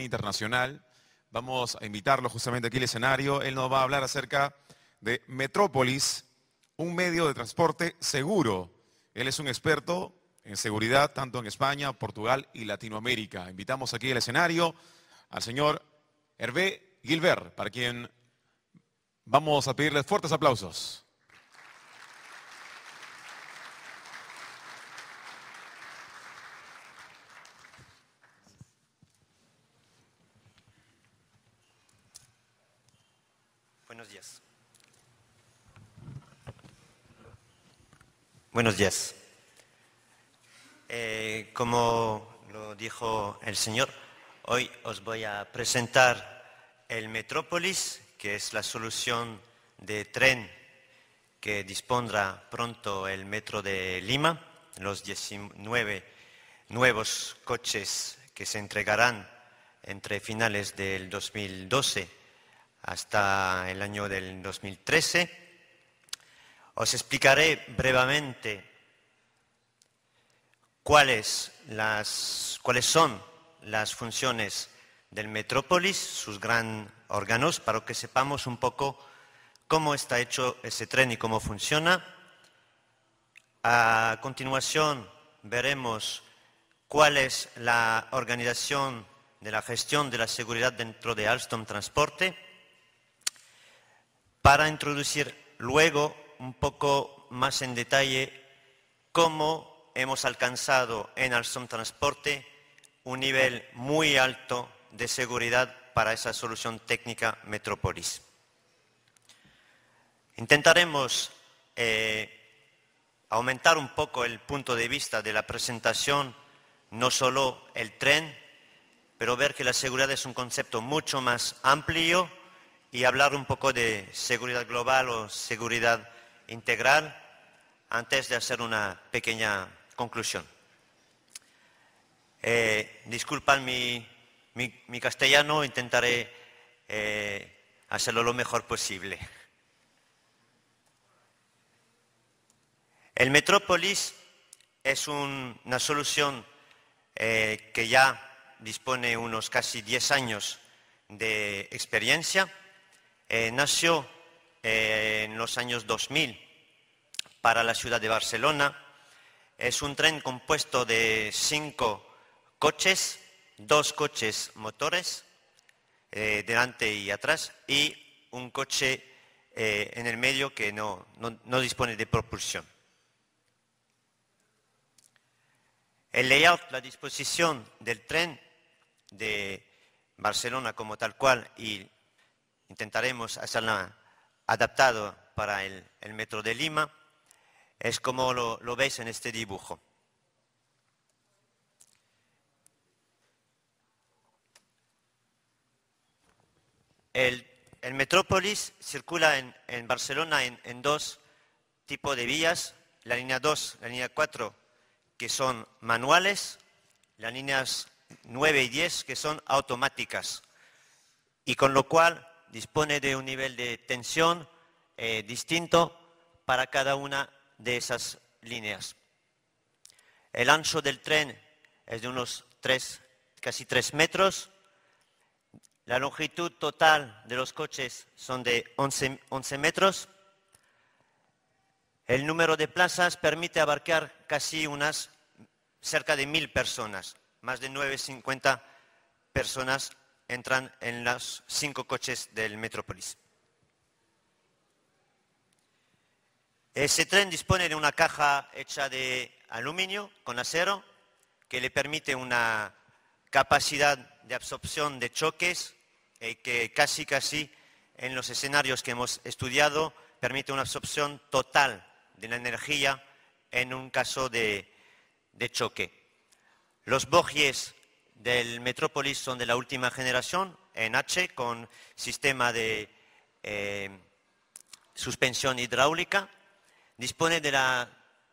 internacional. Vamos a invitarlo justamente aquí al escenario. Él nos va a hablar acerca de Metrópolis, un medio de transporte seguro. Él es un experto en seguridad tanto en España, Portugal y Latinoamérica. Invitamos aquí al escenario al señor Hervé Guilbert, para quien vamos a pedirle fuertes aplausos. Buenos días. Buenos días. Como lo dijo el señor, hoy os voy a presentar el Metrópolis, que es la solución de tren que dispondrá pronto el Metro de Lima, los 19 nuevos coches que se entregarán entre finales del 2012 hasta el año del 2013. Os explicaré brevemente cuáles son las funciones del Metrópolis, sus gran órganos, para que sepamos un poco cómo está hecho ese tren y cómo funciona. A continuación veremos cuál es la organización de la gestión de la seguridad dentro de Alstom Transporte, para introducir luego un poco más en detalle cómo hemos alcanzado en Alstom Transporte un nivel muy alto de seguridad para esa solución técnica Metrópolis. Intentaremos aumentar un poco el punto de vista de la presentación, no solo el tren, pero ver que la seguridad es un concepto mucho más amplio y hablar un poco de seguridad global o seguridad integral antes de hacer una pequeña conclusión. Disculpad mi castellano, intentaré hacerlo lo mejor posible. El Metrópolis es una solución que ya dispone unos casi 10 años de experiencia. Nació en los años 2000 para la ciudad de Barcelona. Es un tren compuesto de 5 coches, 2 coches motores, delante y atrás, y un coche en el medio que no dispone de propulsión. El layout, la disposición del tren de Barcelona como tal cual, y intentaremos hacerla adaptado para el Metro de Lima, es como lo veis en este dibujo. El Metrópolis circula en Barcelona en 2 tipos de vías, la línea 2, la línea 4, que son manuales, las líneas 9 y 10, que son automáticas, y con lo cual dispone de un nivel de tensión distinto para cada una de esas líneas. El ancho del tren es de unos casi 3 metros. La longitud total de los coches son de 11 metros. El número de plazas permite abarcar casi cerca de 1000 personas. Más de 950 personas entran en los 5 coches del Metrópolis. Ese tren dispone de una caja hecha de aluminio con acero que le permite una capacidad de absorción de choques que casi en los escenarios que hemos estudiado permite una absorción total de la energía en un caso de choque. Los bogies del Metrópolis son de la última generación, en H, con sistema de suspensión hidráulica. Dispone de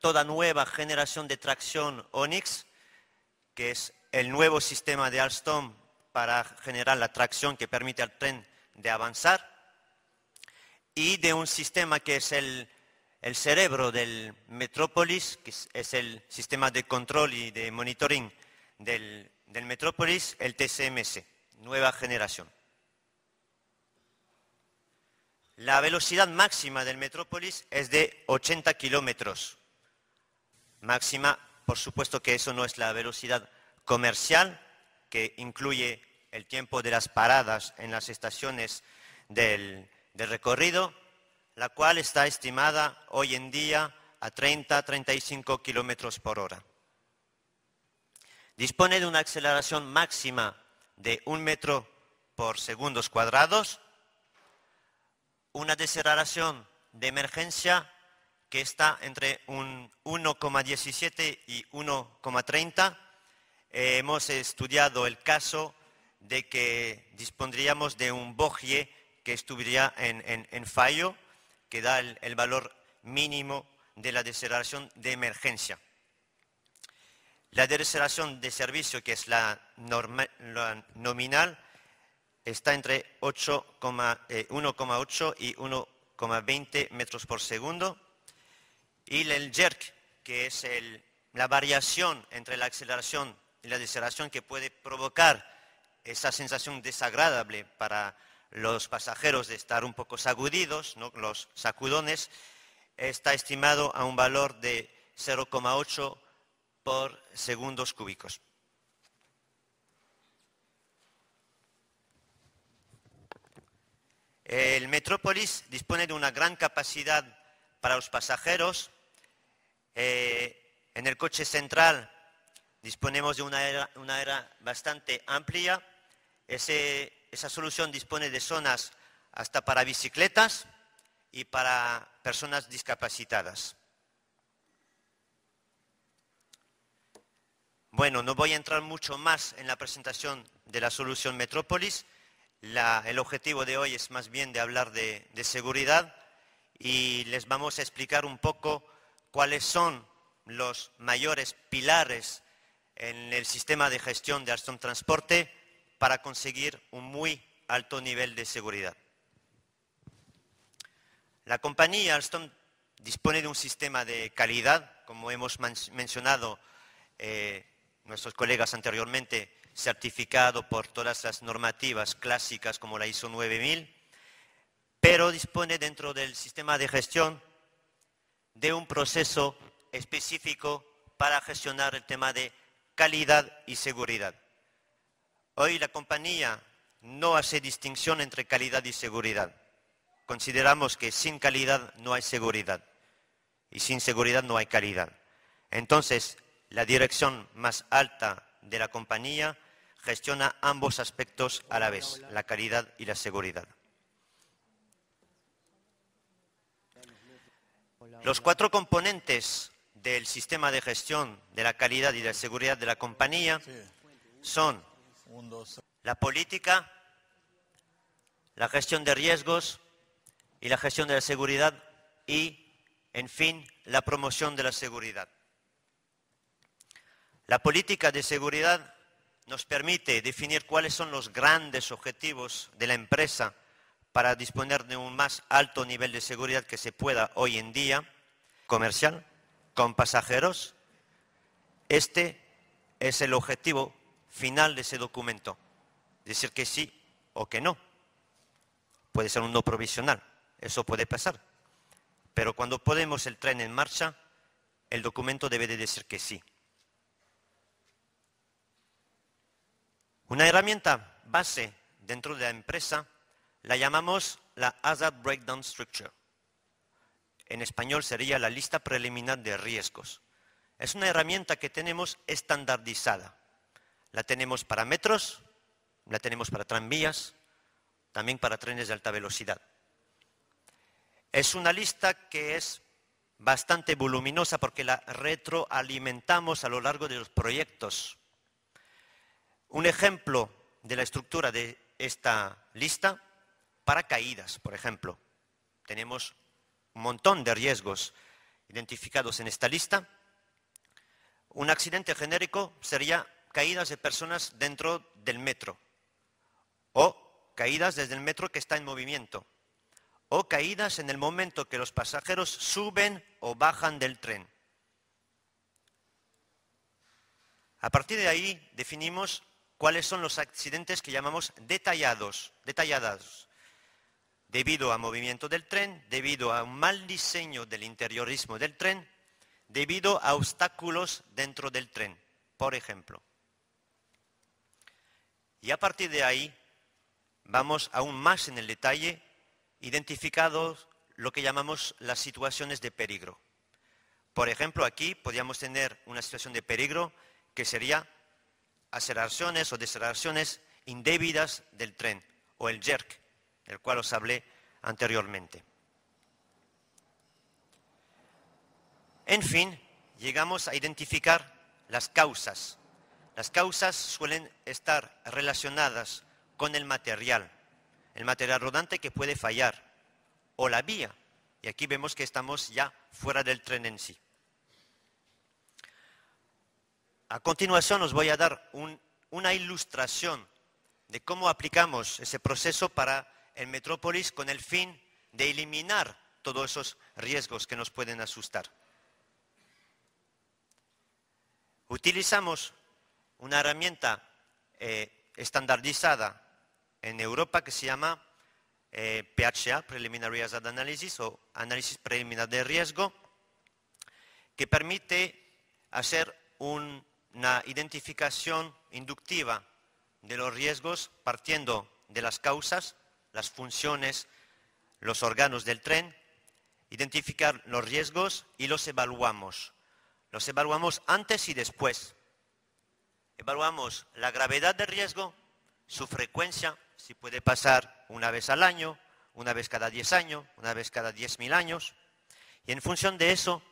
toda nueva generación de tracción Onyx, que es el nuevo sistema de Alstom para generar la tracción que permite al tren de avanzar, y de un sistema que es el cerebro del Metrópolis, que es el sistema de control y de monitoring del Metrópolis, el TCMS, nueva generación. La velocidad máxima del Metrópolis es de 80 kilómetros. Máxima, por supuesto que eso no es la velocidad comercial, que incluye el tiempo de las paradas en las estaciones del recorrido, la cual está estimada hoy en día a 30-35 kilómetros por hora. Dispone de una aceleración máxima de 1 metro por segundos cuadrados, una deceleración de emergencia que está entre un 1,17 y 1,30. Hemos estudiado el caso de que dispondríamos de un bogie que estuviera en fallo, que da el valor mínimo de la deceleración de emergencia. La deceleración de servicio, que es la nominal, está entre 1,8 y 1,20 metros por segundo. Y el jerk, que es la variación entre la aceleración y la deceleración, que puede provocar esa sensación desagradable para los pasajeros de estar un poco sacudidos, ¿no? Los sacudones, está estimado a un valor de 0,8 por segundos cúbicos. El Metrópolis dispone de una gran capacidad para los pasajeros. En el coche central disponemos de una área bastante amplia. Esa solución dispone de zonas hasta para bicicletas y para personas discapacitadas. Bueno, no voy a entrar mucho más en la presentación de la solución Metrópolis. El objetivo de hoy es más bien de hablar de seguridad y les vamos a explicar un poco cuáles son los mayores pilares en el sistema de gestión de Alstom Transporte para conseguir un muy alto nivel de seguridad. La compañía Alstom dispone de un sistema de calidad, como hemos mencionado nuestros colegas anteriormente, certificado por todas las normativas clásicas como la ISO 9000, pero dispone dentro del sistema de gestión de un proceso específico para gestionar el tema de calidad y seguridad. Hoy la compañía no hace distinción entre calidad y seguridad. Consideramos que sin calidad no hay seguridad y sin seguridad no hay calidad. Entonces, la dirección más alta de la compañía gestiona ambos aspectos a la vez, la calidad y la seguridad. Los 4 componentes del sistema de gestión de la calidad y de la seguridad de la compañía son la política, la gestión de riesgos y la gestión de la seguridad y, en fin, la promoción de la seguridad. La política de seguridad nos permite definir cuáles son los grandes objetivos de la empresa para disponer de un más alto nivel de seguridad que se pueda hoy en día, comercial, con pasajeros. Este es el objetivo final de ese documento. Decir que sí o que no. Puede ser un no provisional, eso puede pasar. Pero cuando ponemos el tren en marcha, el documento debe de decir que sí. Una herramienta base dentro de la empresa la llamamos la Hazard Breakdown Structure. En español sería la lista preliminar de riesgos. Es una herramienta que tenemos estandarizada. La tenemos para metros, la tenemos para tranvías, también para trenes de alta velocidad. Es una lista que es bastante voluminosa porque la retroalimentamos a lo largo de los proyectos. Un ejemplo de la estructura de esta lista, paracaídas, por ejemplo. Tenemos un montón de riesgos identificados en esta lista. Un accidente genérico sería caídas de personas dentro del metro, o caídas desde el metro que está en movimiento, o caídas en el momento que los pasajeros suben o bajan del tren. A partir de ahí definimos cuáles son los accidentes que llamamos detallados, debido a movimiento del tren, debido a un mal diseño del interiorismo del tren, debido a obstáculos dentro del tren, por ejemplo. Y a partir de ahí vamos aún más en el detalle, identificados lo que llamamos las situaciones de peligro. Por ejemplo, aquí podríamos tener una situación de peligro que sería aceleraciones o deceleraciones indebidas del tren, o el jerk, del cual os hablé anteriormente. En fin, llegamos a identificar las causas. Las causas suelen estar relacionadas con el material rodante que puede fallar, o la vía. Y aquí vemos que estamos ya fuera del tren en sí. A continuación os voy a dar una ilustración de cómo aplicamos ese proceso para el Metrópolis con el fin de eliminar todos esos riesgos que nos pueden asustar. Utilizamos una herramienta estandarizada en Europa que se llama PHA, Preliminary Hazard Analysis, o análisis preliminar de riesgo, que permite hacer una identificación inductiva de los riesgos partiendo de las causas, las funciones, los órganos del tren, identificar los riesgos y los evaluamos. Los evaluamos antes y después. Evaluamos la gravedad del riesgo, su frecuencia, si puede pasar una vez al año, una vez cada 10 años, una vez cada 10.000 años. Y en función de eso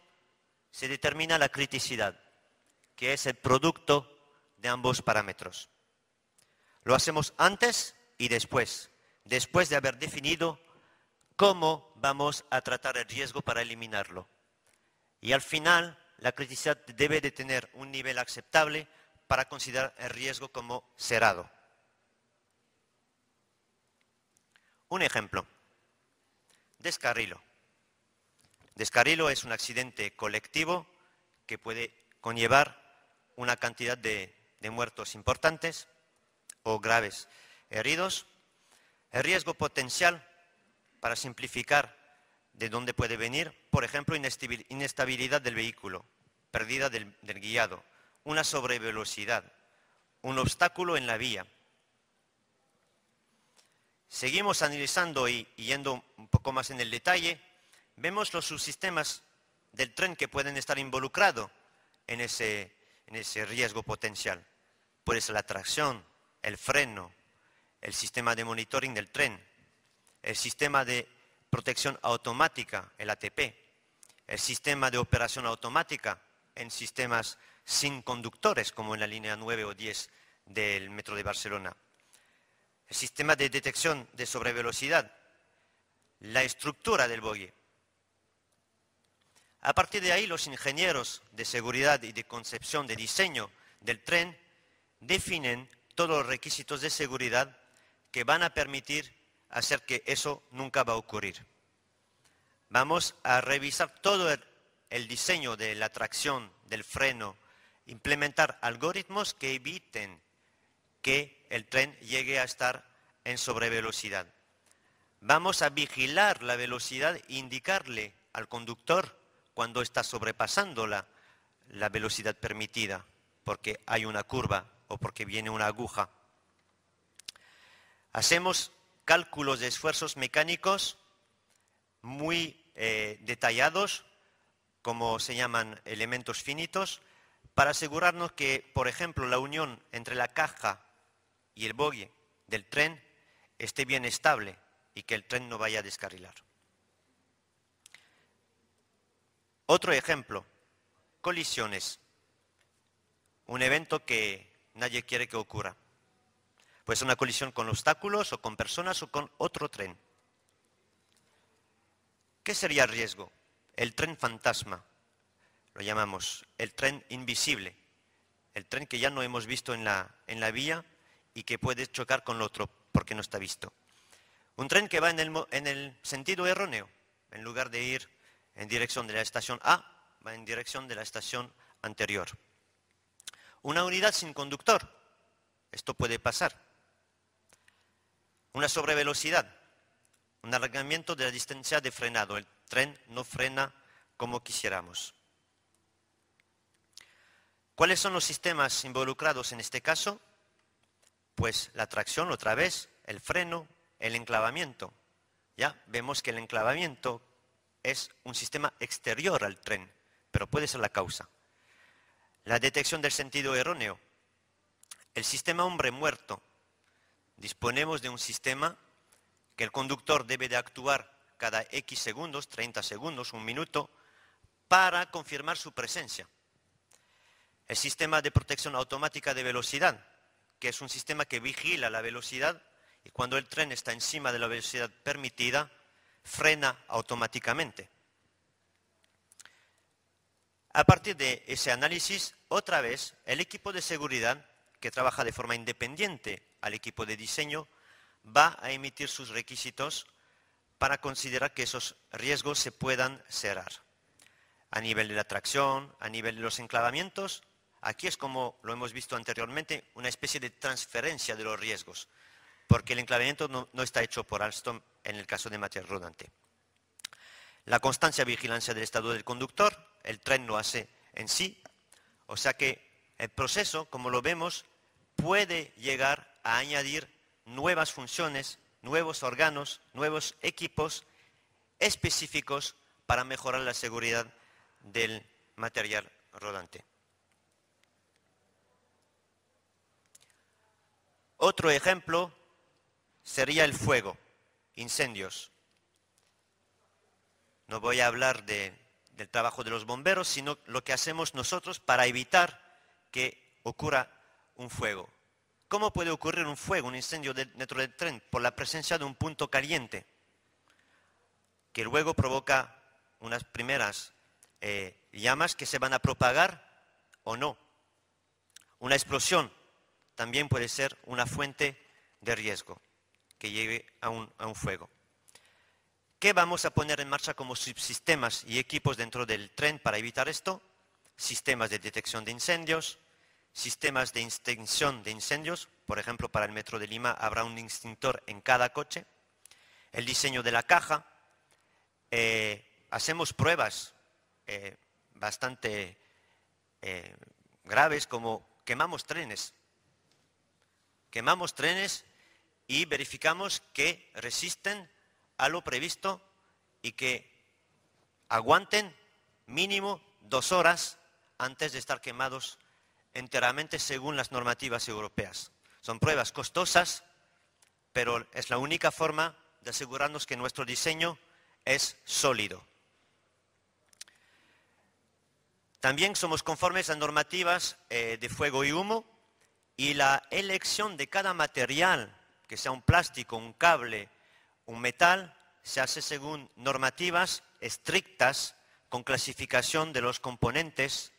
se determina la criticidad, que es el producto de ambos parámetros. Lo hacemos antes y después de haber definido cómo vamos a tratar el riesgo para eliminarlo. Y al final, la criticidad debe de tener un nivel aceptable para considerar el riesgo como cerrado. Un ejemplo. Descarrilo. Descarrilo es un accidente colectivo que puede conllevar una cantidad de muertos importantes o graves heridos. El riesgo potencial, para simplificar de dónde puede venir, por ejemplo, inestabilidad del vehículo, pérdida del guiado, una sobrevelocidad, un obstáculo en la vía. Seguimos analizando y yendo un poco más en el detalle, vemos los subsistemas del tren que pueden estar involucrados en ese riesgo potencial. Puede ser la tracción, el freno, el sistema de monitoring del tren, el sistema de protección automática, el ATP, el sistema de operación automática en sistemas sin conductores, como en la línea 9 o 10 del Metro de Barcelona, el sistema de detección de sobrevelocidad, la estructura del bogie. A partir de ahí, los ingenieros de seguridad y de concepción de diseño del tren definen todos los requisitos de seguridad que van a permitir hacer que eso nunca va a ocurrir. Vamos a revisar todo el diseño de la tracción, del freno, implementar algoritmos que eviten que el tren llegue a estar en sobrevelocidad. Vamos a vigilar la velocidad e indicarle al conductor cuando está sobrepasando la velocidad permitida, porque hay una curva o porque viene una aguja. Hacemos cálculos de esfuerzos mecánicos muy detallados, como se llaman elementos finitos, para asegurarnos que, por ejemplo, la unión entre la caja y el bogie del tren esté bien estable y que el tren no vaya a descarrilar. Otro ejemplo, colisiones. Un evento que nadie quiere que ocurra. Puede ser una colisión con obstáculos o con personas o con otro tren. ¿Qué sería el riesgo? El tren fantasma, lo llamamos, el tren invisible, el tren que ya no hemos visto en la vía y que puede chocar con el otro porque no está visto. Un tren que va en el sentido erróneo, en lugar de ir en dirección de la estación A, va en dirección de la estación anterior. Una unidad sin conductor, Esto puede pasar. Una sobrevelocidad, un alargamiento de la distancia de frenado. El tren no frena como quisiéramos. ¿Cuáles son los sistemas involucrados en este caso? Pues la tracción, otra vez, el freno, el enclavamiento. Ya vemos que el enclavamiento es un sistema exterior al tren, pero puede ser la causa. La detección del sentido erróneo. El sistema hombre muerto. Disponemos de un sistema que el conductor debe de actuar cada X segundos, 30 segundos, un minuto, para confirmar su presencia. El sistema de protección automática de velocidad, que es un sistema que vigila la velocidad y cuando el tren está encima de la velocidad permitida, frena automáticamente. A partir de ese análisis, otra vez, el equipo de seguridad, que trabaja de forma independiente al equipo de diseño, va a emitir sus requisitos para considerar que esos riesgos se puedan cerrar. A nivel de la tracción, a nivel de los enclavamientos, aquí es como lo hemos visto anteriormente, una especie de transferencia de los riesgos, porque el enclavamiento no está hecho por Alstom en el caso de material rodante. La constancia de vigilancia del estado del conductor, el tren lo hace en sí, o sea que el proceso, como lo vemos, puede llegar a añadir nuevas funciones, nuevos órganos, nuevos equipos específicos para mejorar la seguridad del material rodante. Otro ejemplo sería el fuego, incendios. No voy a hablar del trabajo de los bomberos, sino lo que hacemos nosotros para evitar que ocurra un fuego. ¿Cómo puede ocurrir un fuego, un incendio dentro del tren? Por la presencia de un punto caliente, que luego provoca unas primeras llamas que se van a propagar o no. Una explosión también puede ser una fuente de riesgo que lleve a un fuego. ¿Qué vamos a poner en marcha como subsistemas y equipos dentro del tren para evitar esto? Sistemas de detección de incendios, sistemas de extinción de incendios, por ejemplo, para el Metro de Lima habrá un extintor en cada coche. El diseño de la caja. Hacemos pruebas bastante graves como quemamos trenes. Quemamos trenes y verificamos que resisten a lo previsto y que aguanten mínimo 2 horas antes de estar quemados enteramente según las normativas europeas. Son pruebas costosas, pero es la única forma de asegurarnos que nuestro diseño es sólido. También somos conformes a normativas de fuego y humo y la elección de cada material, que sea un plástico, un cable, un metal, se hace según normativas estrictas con clasificación de los componentes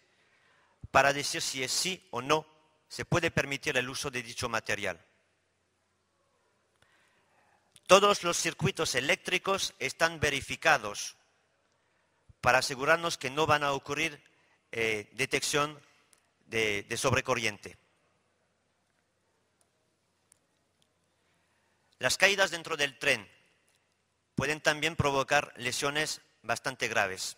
para decir si es sí o no se puede permitir el uso de dicho material. Todos los circuitos eléctricos están verificados para asegurarnos que no van a ocurrir detección de sobrecorriente. Las caídas dentro del tren pueden también provocar lesiones bastante graves,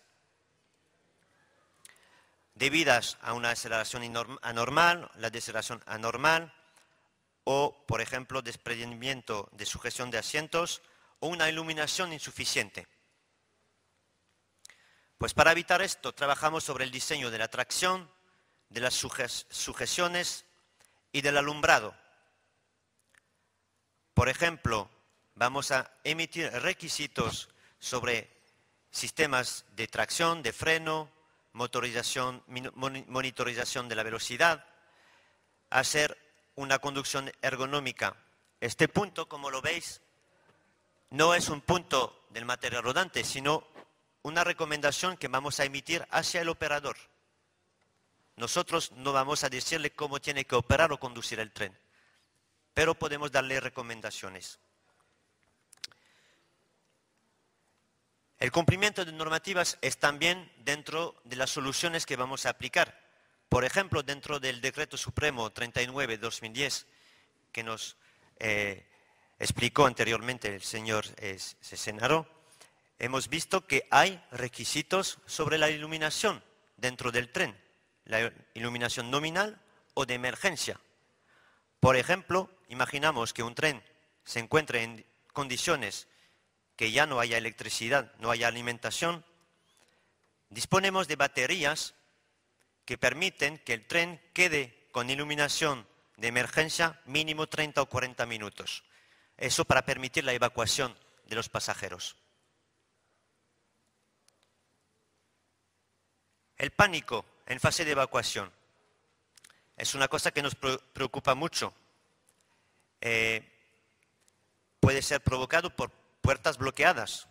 debidas a una aceleración anormal, la deceleración anormal, o, por ejemplo, desprendimiento de sujeción de asientos o una iluminación insuficiente. Pues para evitar esto, trabajamos sobre el diseño de la tracción, de las sujeciones y del alumbrado. Por ejemplo, vamos a emitir requisitos sobre sistemas de tracción, de freno, motorización, monitorización de la velocidad, hacer una conducción ergonómica. Este punto, como lo veis, no es un punto del material rodante, sino una recomendación que vamos a emitir hacia el operador. Nosotros no vamos a decirle cómo tiene que operar o conducir el tren, pero podemos darle recomendaciones. El cumplimiento de normativas es también dentro de las soluciones que vamos a aplicar. Por ejemplo, dentro del Decreto Supremo 39/2010, que nos explicó anteriormente el señor Cesenaro, hemos visto que hay requisitos sobre la iluminación dentro del tren, la iluminación nominal o de emergencia. Por ejemplo, imaginamos que un tren se encuentre en condiciones que ya no haya electricidad, no haya alimentación. Disponemos de baterías que permiten que el tren quede con iluminación de emergencia mínimo 30 o 40 minutos. Eso para permitir la evacuación de los pasajeros. El pánico en fase de evacuación es una cosa que nos preocupa mucho. Puede ser provocado por puertas bloqueadas.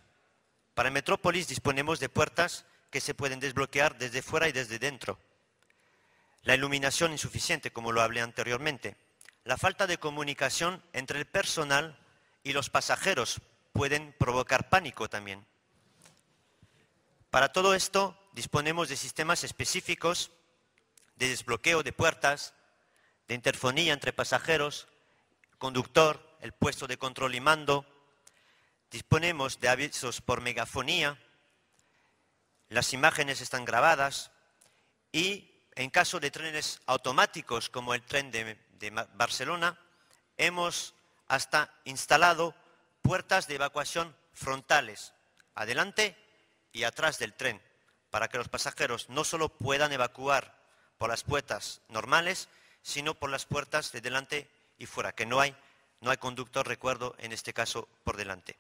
Para Metrópolis disponemos de puertas que se pueden desbloquear desde fuera y desde dentro. La iluminación insuficiente, como lo hablé anteriormente. La falta de comunicación entre el personal y los pasajeros pueden provocar pánico también. Para todo esto disponemos de sistemas específicos de desbloqueo de puertas, de interfonía entre pasajeros, conductor, el puesto de control y mando. Disponemos de avisos por megafonía, las imágenes están grabadas y en caso de trenes automáticos como el tren de Barcelona, hemos hasta instalado puertas de evacuación frontales, adelante y atrás del tren, para que los pasajeros no solo puedan evacuar por las puertas normales, sino por las puertas de delante y fuera, que no hay conductor, recuerdo, en este caso, por delante.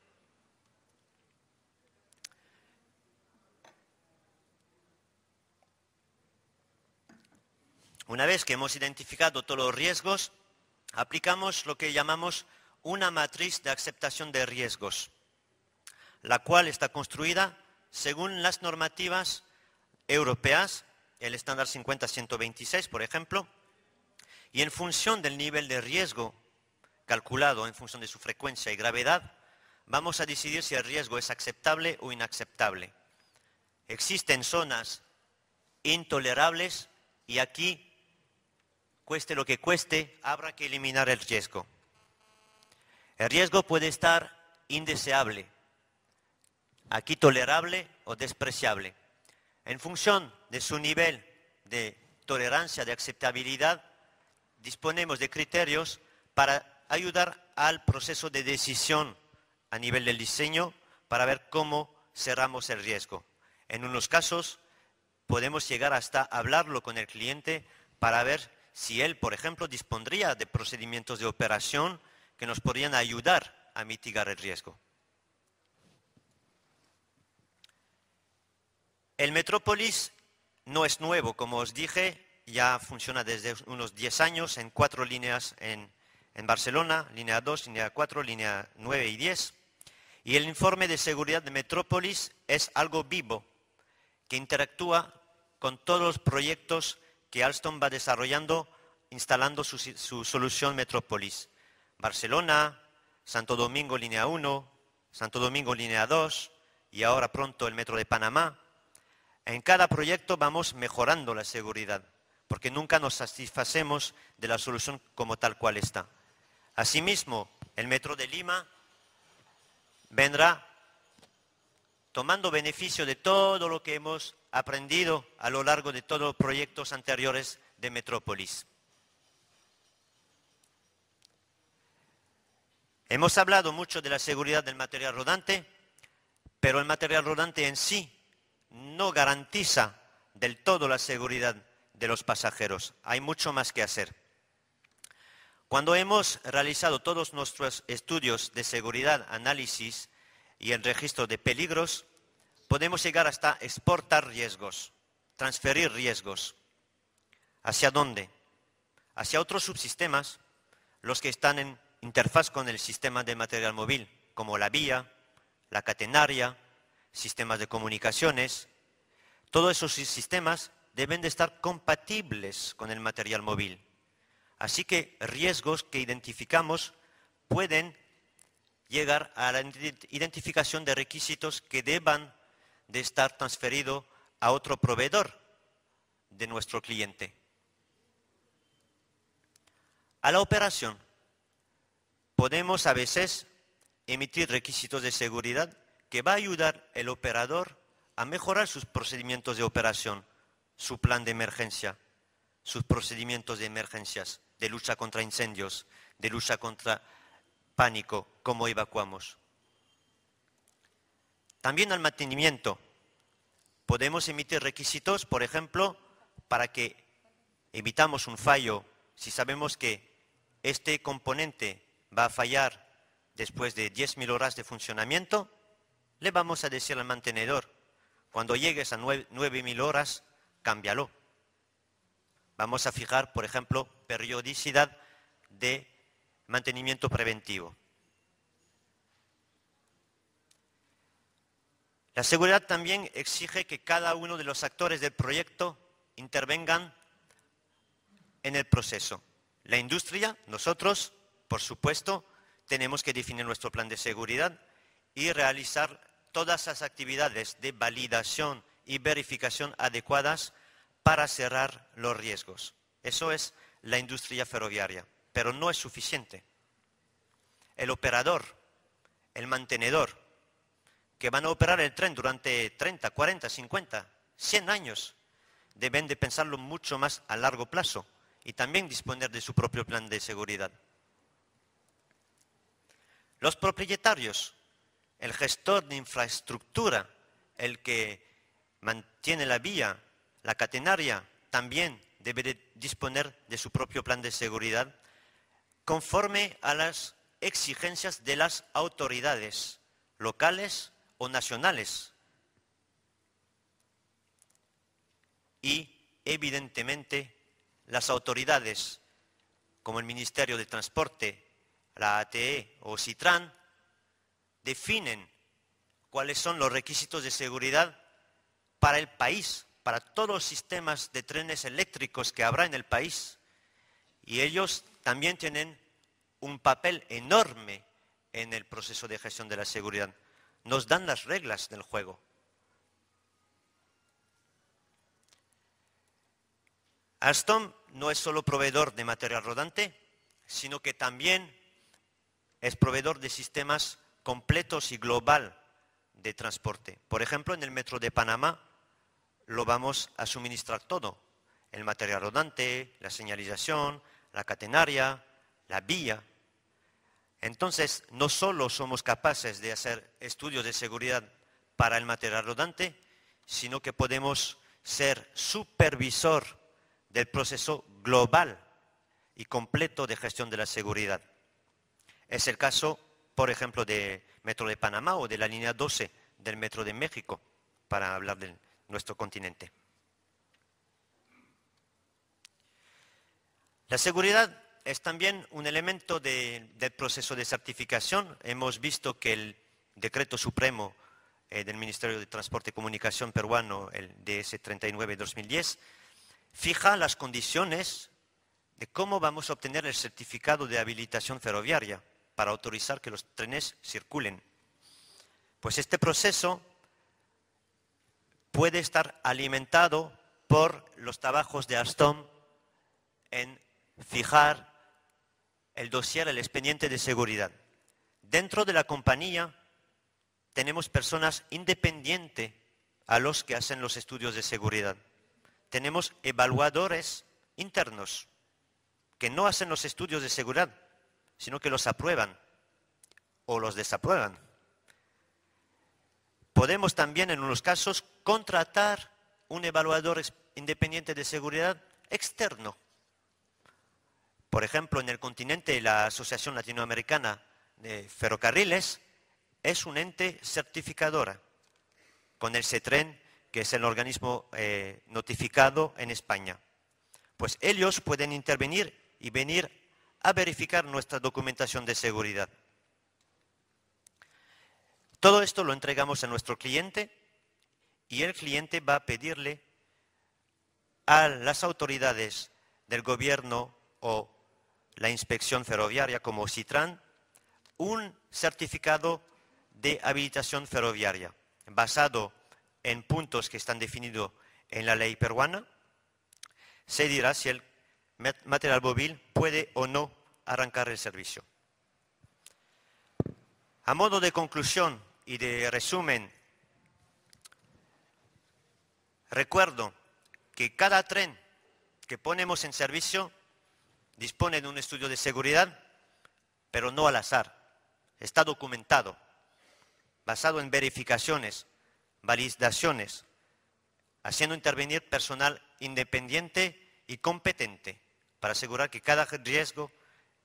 Una vez que hemos identificado todos los riesgos, aplicamos lo que llamamos una matriz de aceptación de riesgos, la cual está construida según las normativas europeas, el estándar 50-126, por ejemplo, y en función del nivel de riesgo calculado, en función de su frecuencia y gravedad, vamos a decidir si el riesgo es aceptable o inaceptable. Existen zonas intolerables y aquí, cueste lo que cueste, habrá que eliminar el riesgo. El riesgo puede estar indeseable, aquí tolerable o despreciable. En función de su nivel de tolerancia, de aceptabilidad, disponemos de criterios para ayudar al proceso de decisión a nivel del diseño para ver cómo cerramos el riesgo. En unos casos podemos llegar hasta hablarlo con el cliente para ver si él, por ejemplo, dispondría de procedimientos de operación que nos podrían ayudar a mitigar el riesgo. El Metrópolis no es nuevo, como os dije, ya funciona desde unos 10 años en 4 líneas en Barcelona, línea 2, línea 4, línea 9 y 10. Y el informe de seguridad de Metrópolis es algo vivo, que interactúa con todos los proyectos que Alstom va desarrollando, instalando su solución Metrópolis. Barcelona, Santo Domingo, línea 1, Santo Domingo, línea 2 y ahora pronto el Metro de Panamá. En cada proyecto vamos mejorando la seguridad, porque nunca nos satisfacemos de la solución como tal cual está. Asimismo, el Metro de Lima vendrá tomando beneficio de todo lo que hemos aprendido a lo largo de todos los proyectos anteriores de Metrópolis. Hemos hablado mucho de la seguridad del material rodante, pero el material rodante en sí no garantiza del todo la seguridad de los pasajeros. Hay mucho más que hacer. Cuando hemos realizado todos nuestros estudios de seguridad, análisis y el registro de peligros, podemos llegar hasta exportar riesgos, transferir riesgos. ¿Hacia dónde? Hacia otros subsistemas, los que están en interfaz con el sistema de material móvil, como la vía, la catenaria, sistemas de comunicaciones. Todos esos sistemas deben de estar compatibles con el material móvil. Así que riesgos que identificamos pueden llegar a la identificación de requisitos que deban de estar transferidos a otro proveedor de nuestro cliente. A la operación. podemos a veces emitir requisitos de seguridad que va a ayudar al operador a mejorar sus procedimientos de operación, su plan de emergencia, sus procedimientos de emergencias, de lucha contra incendios, de lucha contra pánico, cómo evacuamos. También al mantenimiento. Podemos emitir requisitos, por ejemplo, para que evitamos un fallo. Si sabemos que este componente va a fallar después de 10.000 horas de funcionamiento, le vamos a decir al mantenedor, cuando llegues a 9.000 horas, cámbialo. Vamos a fijar, por ejemplo, periodicidad de mantenimiento preventivo. La seguridad también exige que cada uno de los actores del proyecto intervengan en el proceso. La industria, nosotros, por supuesto, tenemos que definir nuestro plan de seguridad y realizar todas las actividades de validación y verificación adecuadas para cerrar los riesgos. Eso es la industria ferroviaria, pero no es suficiente. El operador, el mantenedor, que van a operar el tren durante 30, 40, 50, 100 años, deben de pensarlo mucho más a largo plazo y también disponer de su propio plan de seguridad. Los propietarios, el gestor de infraestructura, el que mantiene la vía, la catenaria, también debe de disponer de su propio plan de seguridad conforme a las exigencias de las autoridades locales o nacionales. Y, evidentemente, las autoridades, como el Ministerio de Transporte, la ATE o Citran, definen cuáles son los requisitos de seguridad para el país, para todos los sistemas de trenes eléctricos que habrá en el país. Y ellos también tienen un papel enorme en el proceso de gestión de la seguridad. Nos dan las reglas del juego. Alstom no es solo proveedor de material rodante, sino que también es proveedor de sistemas completos y global de transporte. Por ejemplo, en el Metro de Panamá lo vamos a suministrar todo. El material rodante, la señalización, la catenaria, la vía. Entonces, no solo somos capaces de hacer estudios de seguridad para el material rodante, sino que podemos ser supervisor del proceso global y completo de gestión de la seguridad. Es el caso, por ejemplo, del Metro de Panamá o de la línea 12 del Metro de México, para hablar de nuestro continente. La seguridad es también un elemento del proceso de certificación. Hemos visto que el Decreto Supremo del Ministerio de Transporte y Comunicación peruano, el DS 39-2010, fija las condiciones de cómo vamos a obtener el certificado de habilitación ferroviaria para autorizar que los trenes circulen. Pues este proceso puede estar alimentado por los trabajos de Alstom en fijar el dossier, el expediente de seguridad. Dentro de la compañía tenemos personas independientes a los que hacen los estudios de seguridad. Tenemos evaluadores internos que no hacen los estudios de seguridad, sino que los aprueban o los desaprueban. Podemos también, en unos casos, contratar un evaluador independiente de seguridad externo. Por ejemplo, en el continente, la Asociación Latinoamericana de Ferrocarriles es un ente certificadora, con el CETREN, que es el organismo notificado en España. Pues ellos pueden intervenir y venir a verificar nuestra documentación de seguridad. Todo esto lo entregamos a nuestro cliente y el cliente va a pedirle a las autoridades del gobierno o la inspección ferroviaria como Citran un certificado de habilitación ferroviaria basado en puntos que están definidos en la ley peruana. Se dirá si el material móvil puede o no arrancar el servicio. A modo de conclusión y de resumen, recuerdo que cada tren que ponemos en servicio dispone de un estudio de seguridad, pero no al azar. Está documentado, basado en verificaciones, validaciones, haciendo intervenir personal independiente y competente para asegurar que cada riesgo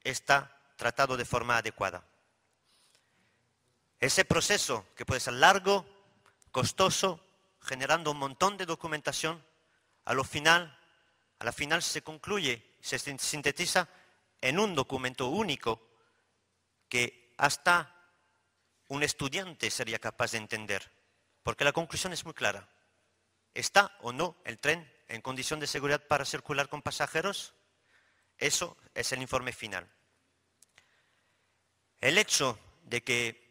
está tratado de forma adecuada. Ese proceso, que puede ser largo, costoso, generando un montón de documentación, a la final se concluye, se sintetiza en un documento único que hasta un estudiante sería capaz de entender, porque la conclusión es muy clara. ¿Está o no el tren en condición de seguridad para circular con pasajeros? Eso es el informe final. El hecho de que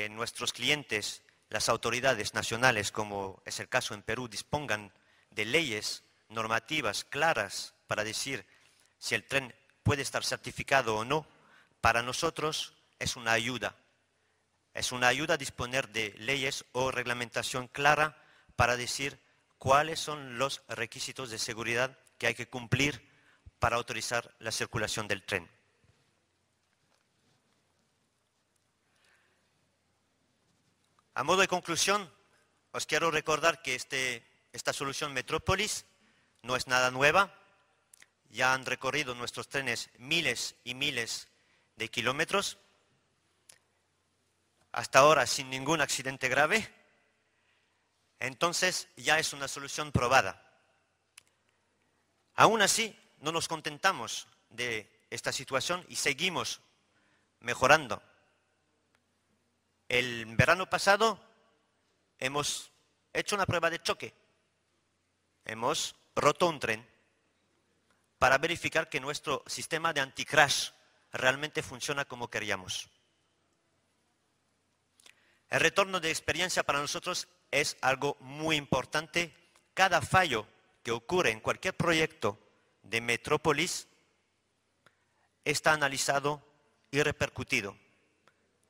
nuestros clientes, las autoridades nacionales, como es el caso en Perú, dispongan de leyes normativas claras para decir si el tren puede estar certificado o no, para nosotros es una ayuda. Es una ayuda a disponer de leyes o reglamentación clara para decir cuáles son los requisitos de seguridad que hay que cumplir para autorizar la circulación del tren. A modo de conclusión, os quiero recordar que esta solución Metrópolis no es nada nueva. Ya han recorrido nuestros trenes miles y miles de kilómetros, hasta ahora sin ningún accidente grave. Entonces ya es una solución probada. Aún así, no nos contentamos de esta situación y seguimos mejorando. El verano pasado hemos hecho una prueba de choque. Hemos roto un tren para verificar que nuestro sistema de anti-crash realmente funciona como queríamos. El retorno de experiencia para nosotros es algo muy importante. Cada fallo que ocurre en cualquier proyecto de Metrópolis está analizado y repercutido.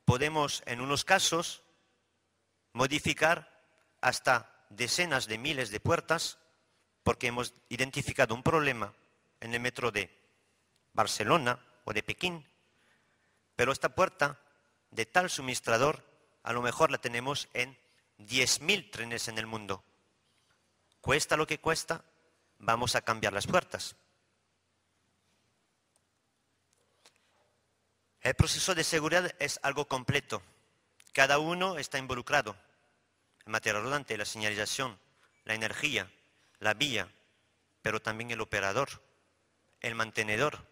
Podemos, en unos casos, modificar hasta decenas de miles de puertas porque hemos identificado un problema en el metro de Barcelona o de Pekín, pero esta puerta de tal suministrador a lo mejor la tenemos en 10.000 trenes en el mundo. Cuesta lo que cuesta, vamos a cambiar las puertas. El proceso de seguridad es algo completo. Cada uno está involucrado. El material rodante, la señalización, la energía, la vía, pero también el operador, el mantenedor,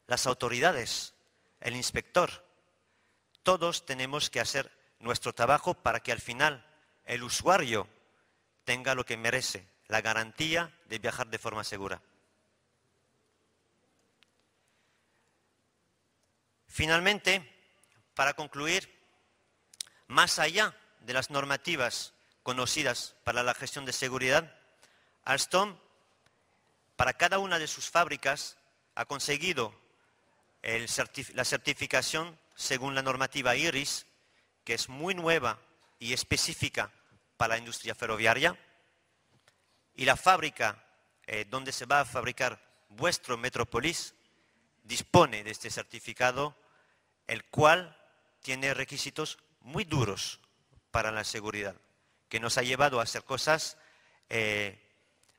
las autoridades, el inspector. Todos tenemos que hacer nuestro trabajo para que al final el usuario tenga lo que merece, la garantía de viajar de forma segura. Finalmente, para concluir, más allá de las normativas conocidas para la gestión de seguridad, Alstom, para cada una de sus fábricas, ha conseguido la certificación según la normativa IRIS, que es muy nueva y específica para la industria ferroviaria. Y la fábrica donde se va a fabricar vuestro Metrópolis dispone de este certificado, el cual tiene requisitos muy duros para la seguridad, que nos ha llevado a hacer cosas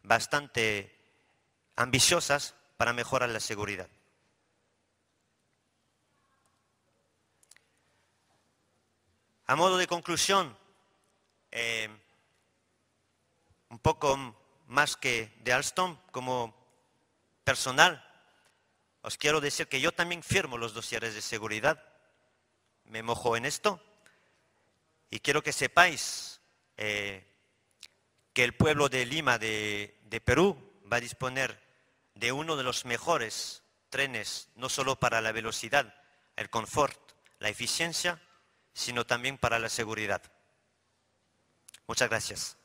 bastante ambiciosas para mejorar la seguridad. A modo de conclusión, un poco más que de Alstom, como personal, os quiero decir que yo también firmo los dosieres de seguridad, me mojo en esto, y quiero que sepáis que el pueblo de Lima, de Perú, va a disponer de uno de los mejores trenes, no solo para la velocidad, el confort, la eficiencia, sino también para la seguridad. Muchas gracias.